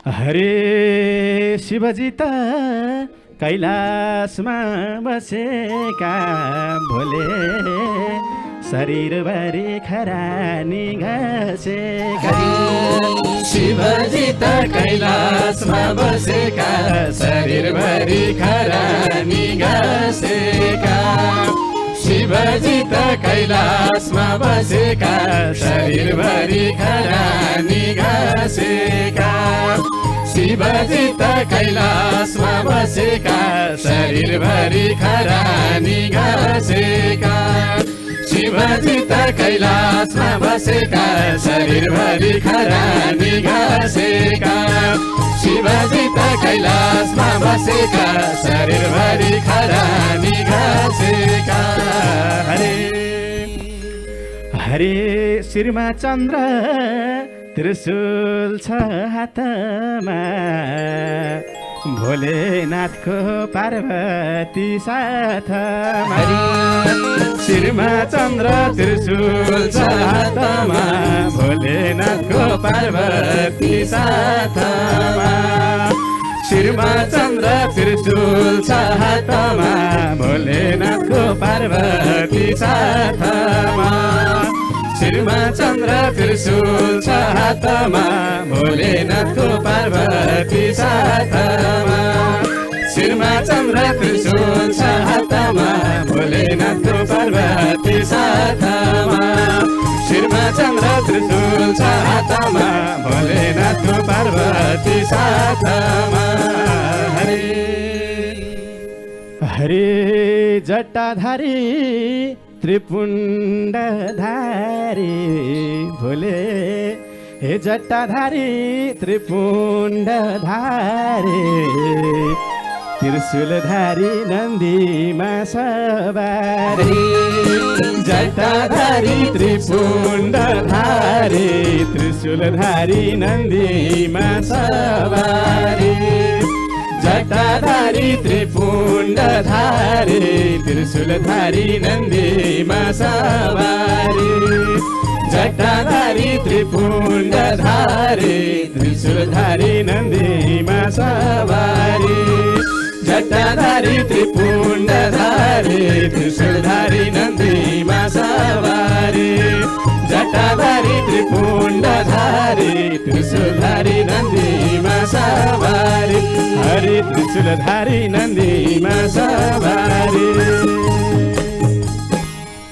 हरे शिवजी त कैलाशमा बसेका भोले शरीरभरि खरानी घसेका शिवजी त कैलाशमा बसेका शरीरभरि खरानी घसेका शिवजी त कैलाशमा बसेका शरीरभरि खरानी घसेका शिवजी त कैलाशमा बसेका शरीरभरि खरानी घसेका शिवजी त कैलाशमा बसेका शरीरभरि खरानी घसेका शिवजी त कैलाशमा बसेका शरीरभरि खरानी घसेका हरे हरे शिरमा चन्द्र त्रिशूल छ हातमा भोलेनाथको पार्वती साथमा शिरमा चन्द्र त्रिशूल छ हातमा भोलेनाथको पार्वती साथमा शिरमा चन्द्र त्रिशूल छ हातमा भोलेनाथको पार्वती साथमा शिरमा चन्द्र त्रिशूल छ हातमा भोलेनाथको पार्वती साथमा शिरमा चन्द्र त्रिशूल छ हातमा भोलेनाथको पार्वती साथमा शिरमा चन्द्र त्रिशूल छ हातमा भोलेनाथको पार्वती साथमा हरे हरे जटाधारी त्रिपुण्डधारी भोले हे जटाधारी त्रिपुण्डधारी त्रिशूलधारी नन्दीमा सवारी जटाधारी त्रिपुण्डधारी त्रिशूलधारी नन्दीमा सवारी जटाधारी त्रिपुण्डधारी त्रिशूलधारी नन्दीमा सवारी जटाधारी त्रिपुण्डधारी त्रिशूलधारी नन्दीमा सवारी जटाधारी त्रिपुण्डधारी त्रिशूलधारी नन्दीमा सवारी जटाधारी त्रिपुण्डधारी त्रिशूलधारी नन्दीमा सवारी हरि त्रिशूलधारी नन्दीमा सवारी